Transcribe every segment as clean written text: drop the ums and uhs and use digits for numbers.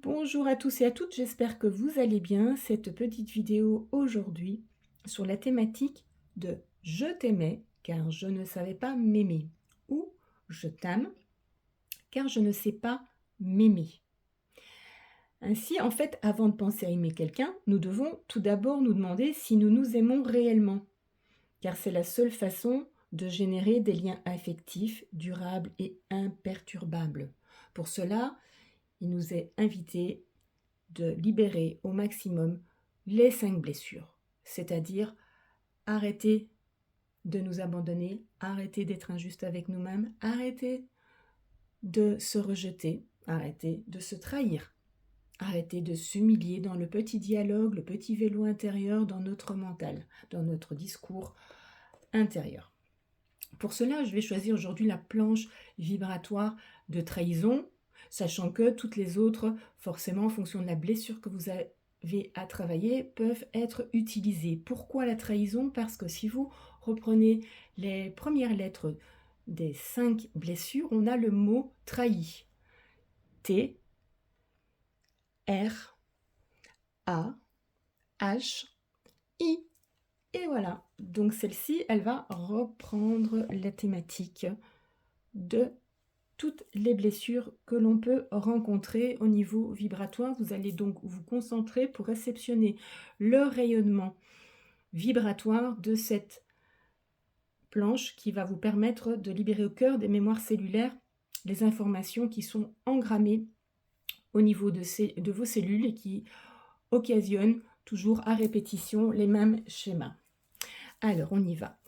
Bonjour à tous et à toutes, j'espère que vous allez bien. Cette petite vidéo aujourd'hui sur la thématique de Je t'aimais car je ne savais pas m'aimer ou Je t'aime car je ne sais pas m'aimer. Ainsi, en fait, avant de penser à aimer quelqu'un, nous devons tout d'abord nous demander si nous nous aimons réellement, car c'est la seule façon de générer des liens affectifs durables et imperturbables. Pour cela, il nous est invité de libérer au maximum les 5 blessures, c'est-à-dire arrêter de nous abandonner, arrêter d'être injuste avec nous-mêmes, arrêter de se rejeter, arrêter de se trahir, arrêter de s'humilier dans le petit dialogue, le petit vélo intérieur dans notre mental, dans notre discours intérieur. Pour cela, je vais choisir aujourd'hui la planche vibratoire de trahison, sachant que toutes les autres, forcément en fonction de la blessure que vous avez à travailler, peuvent être utilisées. Pourquoi la trahison? Parce que si vous reprenez les premières lettres des 5 blessures, on a le mot trahi. T, R, A, H, I. Et voilà, donc celle-ci, elle va reprendre la thématique de toutes les blessures que l'on peut rencontrer au niveau vibratoire. Vous allez donc vous concentrer pour réceptionner le rayonnement vibratoire de cette planche qui va vous permettre de libérer au cœur des mémoires cellulaires les informations qui sont engrammées au niveau de vos cellules et qui occasionnent toujours à répétition les mêmes schémas. Alors, on y va.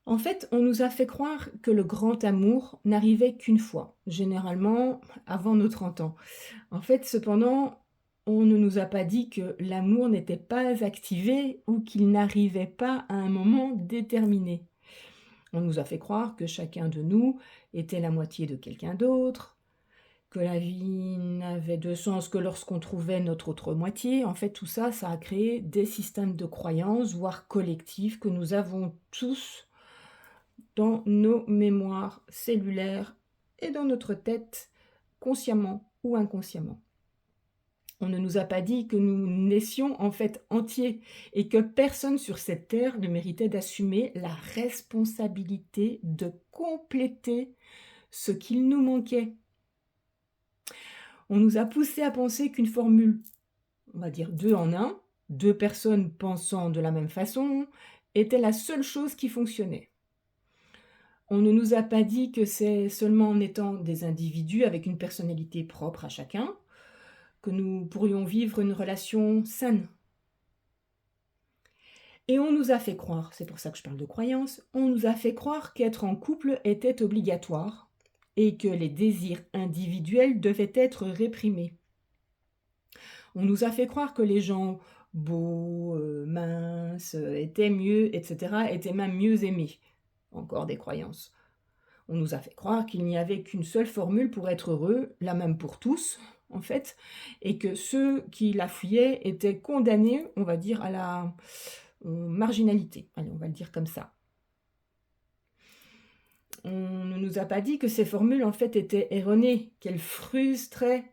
En fait, on nous a fait croire que le grand amour n'arrivait qu'une fois, généralement avant nos 30 ans. En fait, cependant, on ne nous a pas dit que l'amour n'était pas activé ou qu'il n'arrivait pas à un moment déterminé. On nous a fait croire que chacun de nous était la moitié de quelqu'un d'autre, que la vie n'avait de sens que lorsqu'on trouvait notre autre moitié. En fait, tout ça, ça a créé des systèmes de croyances, voire collectifs, que nous avons tous dans nos mémoires cellulaires et dans notre tête, consciemment ou inconsciemment. On ne nous a pas dit que nous naissions en fait entiers et que personne sur cette terre ne méritait d'assumer la responsabilité de compléter ce qu'il nous manquait. On nous a poussé à penser qu'une formule, on va dire 2 en 1, 2 personnes pensant de la même façon, était la seule chose qui fonctionnait. On ne nous a pas dit que c'est seulement en étant des individus avec une personnalité propre à chacun que nous pourrions vivre une relation saine. Et on nous a fait croire, c'est pour ça que je parle de croyance, on nous a fait croire qu'être en couple était obligatoire et que les désirs individuels devaient être réprimés. On nous a fait croire que les gens beaux, minces, étaient mieux, etc., étaient même mieux aimés. Encore des croyances. On nous a fait croire qu'il n'y avait qu'une seule formule pour être heureux, la même pour tous, en fait, et que ceux qui la fuyaient étaient condamnés, on va dire, à la marginalité. Allez, on va le dire comme ça. On ne nous a pas dit que ces formules, en fait, étaient erronées, qu'elles frustraient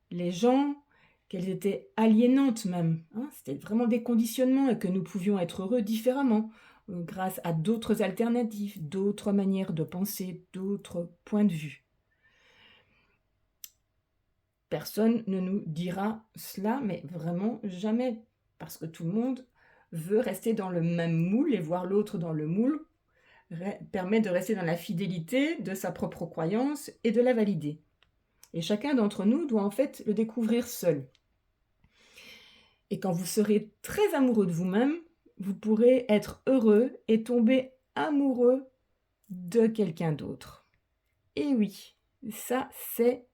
les gens, qu'elles étaient aliénantes même. Hein, c'était vraiment des conditionnements et que nous pouvions être heureux différemment, grâce à d'autres alternatives, d'autres manières de penser, d'autres points de vue. Personne ne nous dira cela, mais vraiment jamais, parce que tout le monde veut rester dans le même moule et voir l'autre dans le moule permet de rester dans la fidélité de sa propre croyance et de la valider. Et chacun d'entre nous doit en fait le découvrir seul. Et quand vous serez très amoureux de vous-même, vous pourrez être heureux et tomber amoureux de quelqu'un d'autre. Et oui, ça c'est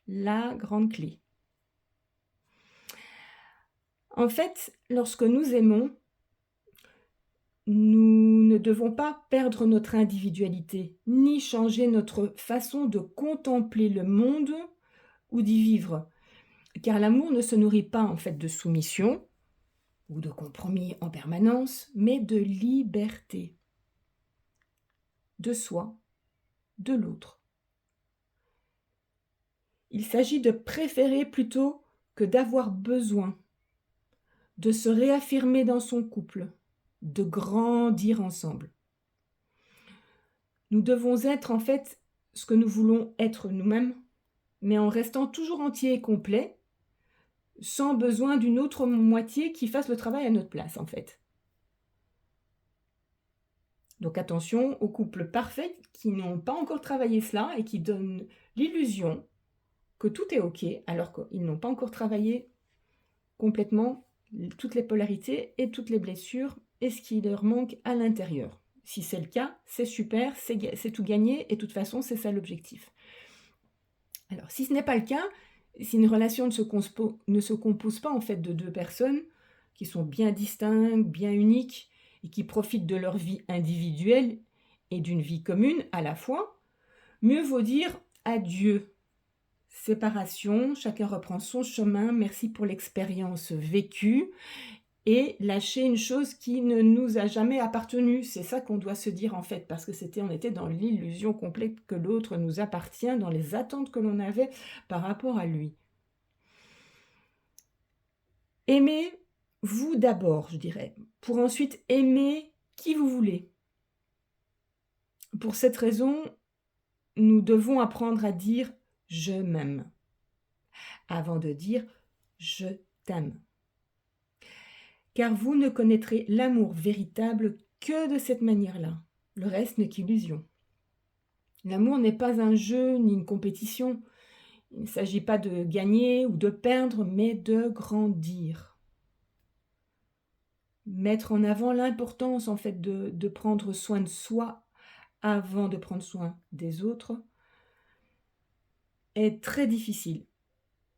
la grande clé. En fait, lorsque nous aimons, nous ne devons pas perdre notre individualité, ni changer notre façon de contempler le monde ou d'y vivre. Car l'amour ne se nourrit pas en fait de soumission ou de compromis en permanence, mais de liberté. De soi, de l'autre. Il s'agit de préférer plutôt que d'avoir besoin, de se réaffirmer dans son couple, de grandir ensemble. Nous devons être en fait ce que nous voulons être nous-mêmes, mais en restant toujours entier et complet, sans besoin d'une autre moitié qui fasse le travail à notre place en fait. Donc attention aux couples parfaits qui n'ont pas encore travaillé cela et qui donnent l'illusion que tout est OK, alors qu'ils n'ont pas encore travaillé complètement toutes les polarités et toutes les blessures et ce qui leur manque à l'intérieur. Si c'est le cas, c'est super, c'est tout gagné et de toute façon, c'est ça l'objectif. Alors, si ce n'est pas le cas, si une relation ne se compose pas en fait de deux personnes qui sont bien distinctes, bien uniques et qui profitent de leur vie individuelle et d'une vie commune à la fois, mieux vaut dire adieu. Séparation, chacun reprend son chemin, merci pour l'expérience vécue et lâcher une chose qui ne nous a jamais appartenu. C'est ça qu'on doit se dire en fait, parce que on était dans l'illusion complète que l'autre nous appartient, dans les attentes que l'on avait par rapport à lui. Aimez-vous d'abord, je dirais, pour ensuite aimer qui vous voulez. Pour cette raison, nous devons apprendre à dire « je m'aime » avant de dire « je t'aime ». Car vous ne connaîtrez l'amour véritable que de cette manière-là. Le reste n'est qu'illusion. L'amour n'est pas un jeu ni une compétition. Il ne s'agit pas de gagner ou de perdre, mais de grandir. Mettre en avant l'importance en fait de prendre soin de soi avant de prendre soin des autres est très difficile.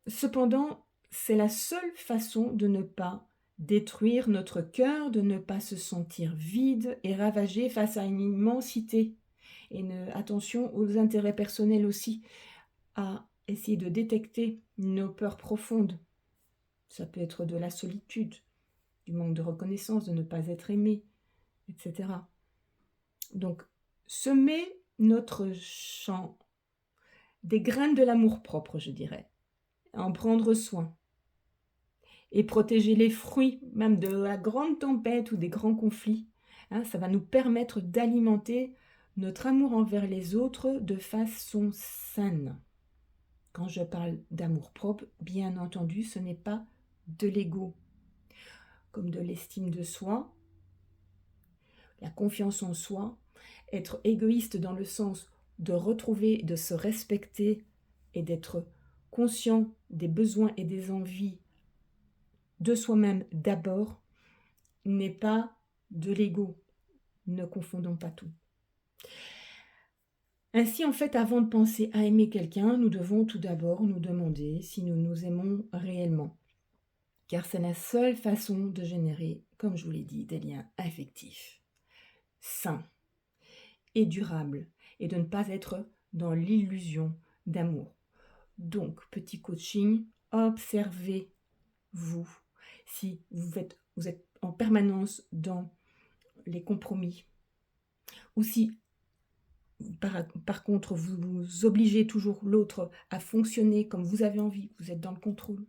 Cependant, c'est la seule façon de ne pas détruire notre cœur, de ne pas se sentir vide et ravagé face à une immensité. Et attention aux intérêts personnels aussi, à essayer de détecter nos peurs profondes. Ça peut être de la solitude, du manque de reconnaissance, de ne pas être aimé, etc. Donc, semer notre champ des graines de l'amour-propre, je dirais, en prendre soin et protéger les fruits, même de la grande tempête ou des grands conflits. Ça va nous permettre d'alimenter notre amour envers les autres de façon saine. Quand je parle d'amour-propre, bien entendu, ce n'est pas de l'ego, comme de l'estime de soi, la confiance en soi, être égoïste dans le sens de retrouver, de se respecter et d'être conscient des besoins et des envies de soi-même d'abord, n'est pas de l'ego. Ne confondons pas tout. Ainsi, en fait, avant de penser à aimer quelqu'un, nous devons tout d'abord nous demander si nous nous aimons réellement. Car c'est la seule façon de générer, comme je vous l'ai dit, des liens affectifs, sains et durables, et de ne pas être dans l'illusion d'amour. Donc, petit coaching, observez-vous. Si vous êtes en permanence dans les compromis, ou si par contre vous obligez toujours l'autre à fonctionner comme vous avez envie, vous êtes dans le contrôle,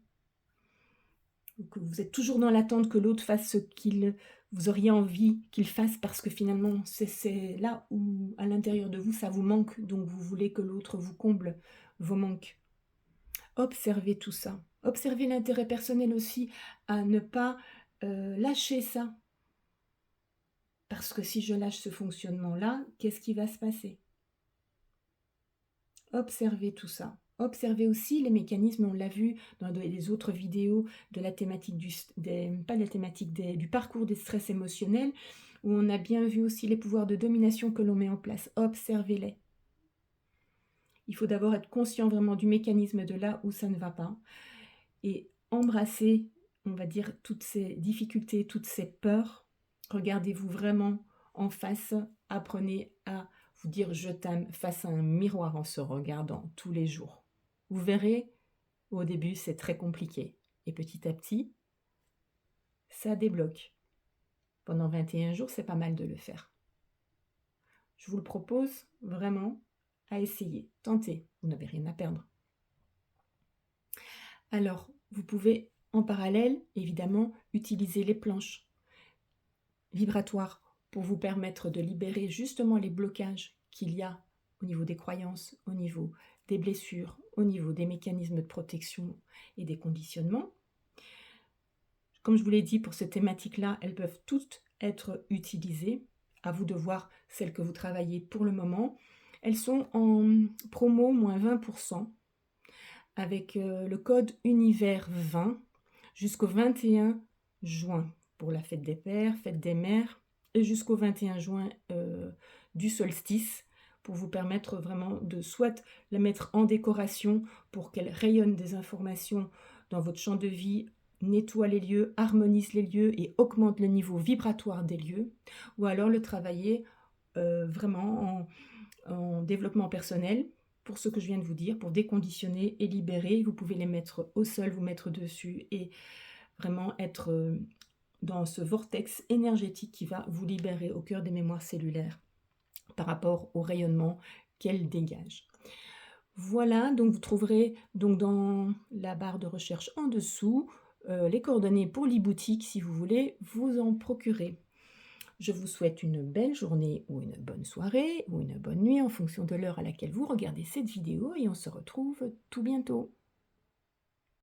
ou que vous êtes toujours dans l'attente que l'autre fasse ce vous auriez envie qu'il fasse parce que finalement c'est là où à l'intérieur de vous ça vous manque, donc vous voulez que l'autre vous comble vos manques. Observez tout ça. Observez l'intérêt personnel aussi, à ne pas lâcher ça. Parce que si je lâche ce fonctionnement-là, qu'est-ce qui va se passer? Observez tout ça. Observez aussi les mécanismes, on l'a vu dans les autres vidéos de la thématique du parcours des stress émotionnels, où on a bien vu aussi les pouvoirs de domination que l'on met en place. Observez-les. Il faut d'abord être conscient vraiment du mécanisme de là où ça ne va pas et embrasser, on va dire, toutes ces difficultés, toutes ces peurs. Regardez-vous vraiment en face, apprenez à vous dire je t'aime face à un miroir en se regardant tous les jours. Vous verrez, au début c'est très compliqué et petit à petit, ça débloque. Pendant 21 jours, c'est pas mal de le faire. Je vous le propose vraiment à essayer, tentez, vous n'avez rien à perdre. Alors, vous pouvez en parallèle, évidemment, utiliser les planches vibratoires pour vous permettre de libérer justement les blocages qu'il y a au niveau des croyances, au niveau des blessures, au niveau des mécanismes de protection et des conditionnements. Comme je vous l'ai dit, pour ces thématiques-là, elles peuvent toutes être utilisées. À vous de voir celles que vous travaillez pour le moment. Elles sont en promo moins 20% avec le code univers 20 jusqu'au 21 juin pour la fête des pères, fête des mères, et jusqu'au 21 juin du solstice, pour vous permettre vraiment de soit la mettre en décoration pour qu'elle rayonne des informations dans votre champ de vie, nettoie les lieux, harmonise les lieux et augmente le niveau vibratoire des lieux, ou alors le travailler vraiment en développement personnel, pour ce que je viens de vous dire, pour déconditionner et libérer. Vous pouvez les mettre au sol, vous mettre dessus et vraiment être dans ce vortex énergétique qui va vous libérer au cœur des mémoires cellulaires par rapport au rayonnement qu'elles dégagent. Voilà, donc vous trouverez donc dans la barre de recherche en dessous les coordonnées pour l'e-boutique si vous voulez vous en procurer. Je vous souhaite une belle journée ou une bonne soirée ou une bonne nuit en fonction de l'heure à laquelle vous regardez cette vidéo et on se retrouve tout bientôt.